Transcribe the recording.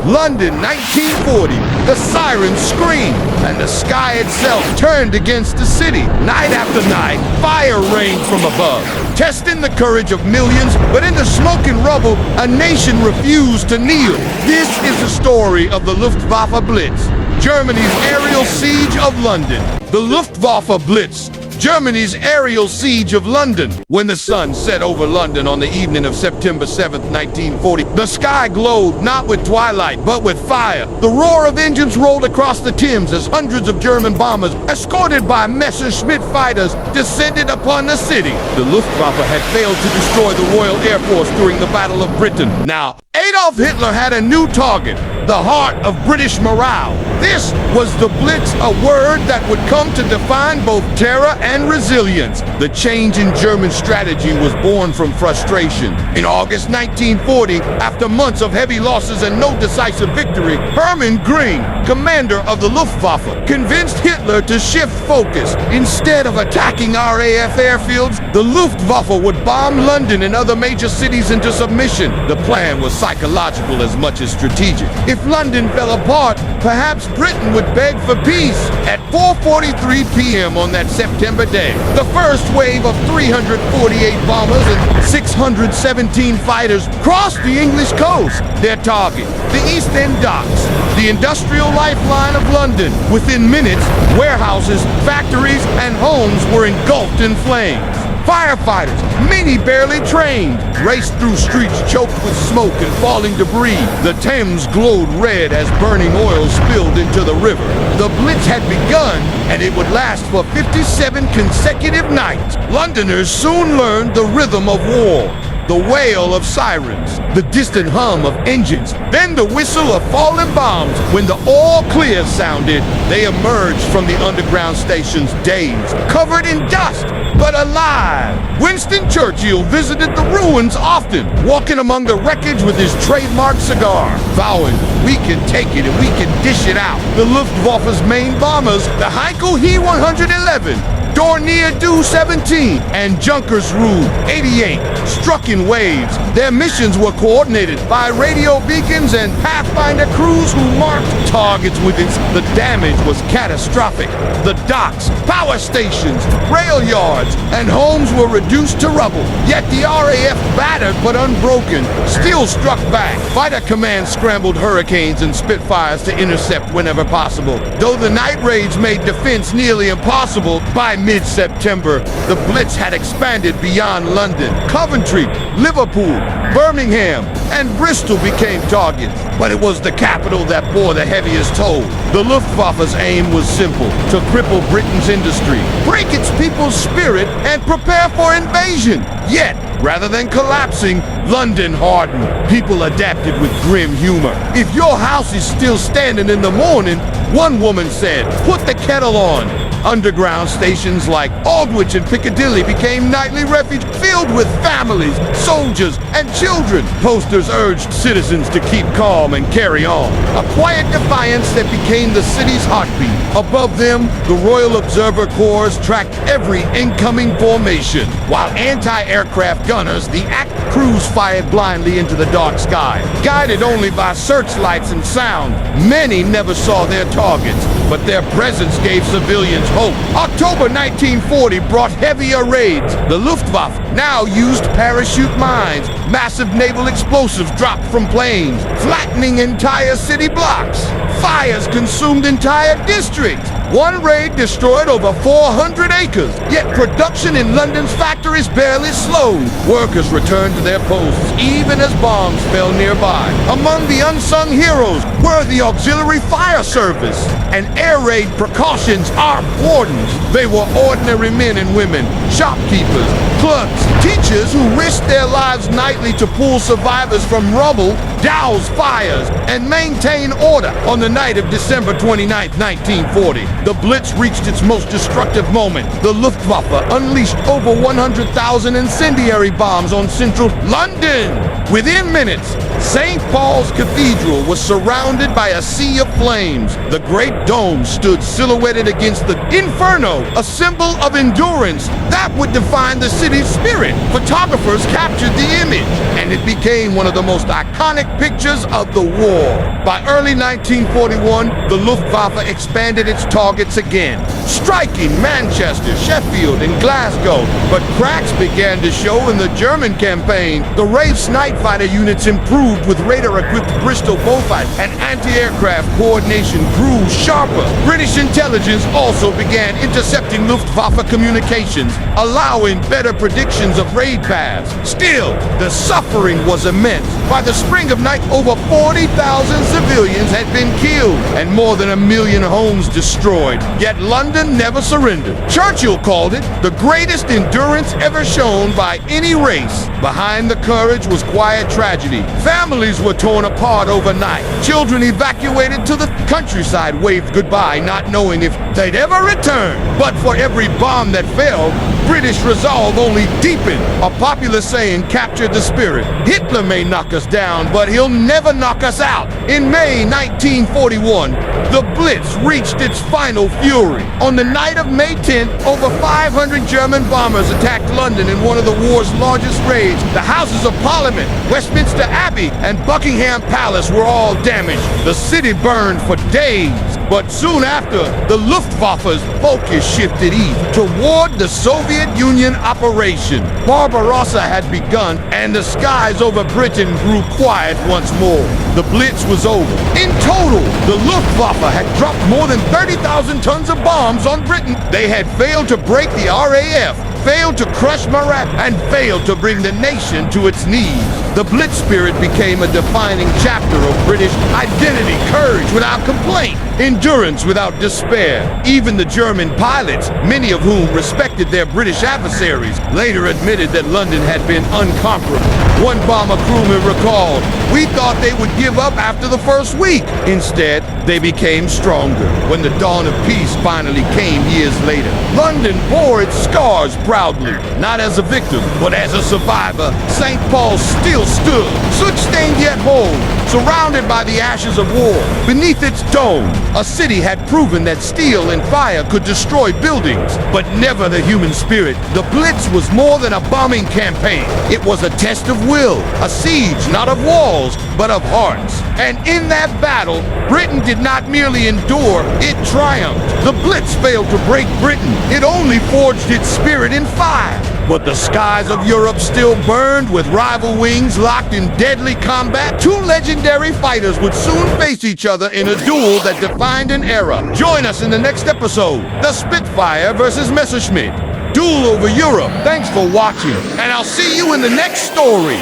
London, 1940. The sirens screamed, and the sky itself turned against the city. Night after night, fire rained from above, testing the courage of millions, but in the smoke and rubble, a nation refused to kneel. This is the story of the Luftwaffe Blitz, Germany's aerial siege of London. The Luftwaffe Blitz, Germany's aerial siege of London. When the sun set over London on the evening of September 7th, 1940, the sky glowed not with twilight, but with fire. The roar of engines rolled across the Thames as hundreds of German bombers, escorted by Messerschmitt fighters, descended upon the city. The Luftwaffe had failed to destroy the Royal Air Force during the Battle of Britain. Now, Adolf Hitler had a new target, the heart of British morale. This was the Blitz, a word that would come to define both terror and resilience. The change in German strategy was born from frustration. In August 1940, after months of heavy losses and no decisive victory, Hermann Göring, commander of the Luftwaffe, convinced Hitler to shift focus. Instead of attacking RAF airfields, the Luftwaffe would bomb London and other major cities into submission. The plan was psychological as much as strategic. If London fell apart, perhaps Britain would beg for peace. At 4:43 p.m. on that September day, the first wave of 348 bombers and 617 fighters crossed the English coast. Their target, the East End docks, the industrial lifeline of London. Within minutes, warehouses, factories, and homes were engulfed in flames. Firefighters, many barely trained, raced through streets choked with smoke and falling debris. The Thames glowed red as burning oil spilled into the river. The Blitz had begun, and it would last for 57 consecutive nights. Londoners soon learned the rhythm of war. The wail of sirens, the distant hum of engines, then the whistle of falling bombs. When the all clear sounded, they emerged from the underground stations dazed, covered in dust, but alive. Winston Churchill visited the ruins often, walking among the wreckage with his trademark cigar, vowing, "We can take it and we can dish it out." The Luftwaffe's main bombers, the Heinkel He-111, Dornier Do-17, and Junkersrud 88 struck in waves. Their missions were coordinated by radio beacons and Pathfinder crews who marked targets with its. The damage was catastrophic. The docks, power stations, rail yards, and homes were reduced to rubble. Yet the RAF, battered but unbroken, still struck back. Fighter commands scrambled Hurricanes and Spitfires to intercept whenever possible. Though the night raids made defense nearly impossible, by mid-September, the Blitz had expanded beyond London. Coventry, Liverpool, Birmingham, and Bristol became targets. But it was the capital that bore the heaviest toll. The Luftwaffe's aim was simple: to cripple Britain's industry, break its people's spirit, and prepare for invasion. Yet, rather than collapsing, London hardened. People adapted with grim humor. "If your house is still standing in the morning," one woman said, "put the kettle on." Underground stations like Aldwych and Piccadilly became nightly refuge filled with families, soldiers, and children. Posters urged citizens to keep calm and carry on. A quiet defiance that became the city's heartbeat. Above them, the Royal Observer Corps tracked every incoming formation, while anti-aircraft gunners, the ACT crews, fired blindly into the dark sky. Guided only by searchlights and sound, many never saw their targets, but their presence gave civilians hope. October 1940 brought heavier raids. The Luftwaffe now used parachute mines. Massive naval explosives dropped from planes, flattening entire city blocks. Fires consumed entire districts. One raid destroyed over 400 acres, yet production in London's factories barely slowed. Workers returned to their posts, even as bombs fell nearby. Among the unsung heroes were the auxiliary fire service and air raid precautions armed wardens. They were ordinary men and women, shopkeepers, clerks, teachers who risked their lives nightly to pull survivors from rubble, douse fires, and maintain order. On the night of December 29, 1940, the Blitz reached its most destructive moment. The Luftwaffe unleashed over 100,000 incendiary bombs on central London. Within minutes, St. Paul's Cathedral was surrounded by a sea of flames. The Great Dome stood silhouetted against the inferno, a symbol of endurance that would define the city's enemy's spirit. Photographers captured the image, and it became one of the most iconic pictures of the war. By early 1941, the Luftwaffe expanded its targets again, striking Manchester, Sheffield, and Glasgow. But cracks began to show in the German campaign. The Wraith's night fighter units improved with radar-equipped Bristol bullfights, and anti-aircraft coordination grew sharper. British intelligence also began intercepting Luftwaffe communications, allowing better predictions of raid paths. Still, the suffering was immense. By the spring of night, over 40,000 civilians had been killed and more than 1 million homes destroyed. Yet London never surrendered. Churchill called it the greatest endurance ever shown by any race. Behind the courage was quiet tragedy. Families were torn apart overnight. Children evacuated to the countryside waved goodbye, not knowing if they'd ever return. But for every bomb that fell, British resolve only deepened. A popular saying captured the spirit. Hitler may knock us down, but he'll never knock us out. In May 1941, the Blitz reached its final fury. On the night of May 10th, over 500 German bombers attacked London in one of the war's largest raids. The Houses of Parliament, Westminster Abbey, and Buckingham Palace were all damaged. The city burned for days. But soon after, the Luftwaffe's focus shifted east toward the Soviet Union operation. Barbarossa had begun, and the skies over Britain grew quiet once more. The Blitz was over. In total, the Luftwaffe had dropped more than 30,000 tons of bombs on Britain. They had failed to break the RAF, failed to crush Marat, and failed to bring the nation to its knees. The Blitz spirit became a defining chapter of British identity, courage without complaint, endurance without despair. Even the German pilots, many of whom respected their British adversaries, later admitted that London had been unconquerable. One bomber crewman recalled, "We thought they would give up after the first week." Instead, they became stronger when the dawn of peace finally came years later. London bore its scars proudly, not as a victim, but as a survivor. St. Paul still stood, soot-stained yet whole, surrounded by the ashes of war. Beneath its dome, a city had proven that steel and fire could destroy buildings, but never the human spirit. The Blitz was more than a bombing campaign. It was a test of will, a siege not of walls, but of hearts. And in that battle, Britain did not merely endure, it triumphed. The Blitz failed to break Britain. It only forged its spirit in fire. But the skies of Europe still burned with rival wings locked in deadly combat. Two legendary fighters would soon face each other in a duel that defined an era. Join us in the next episode, the Spitfire versus Messerschmitt. Duel over Europe. Thanks for watching, and I'll see you in the next story.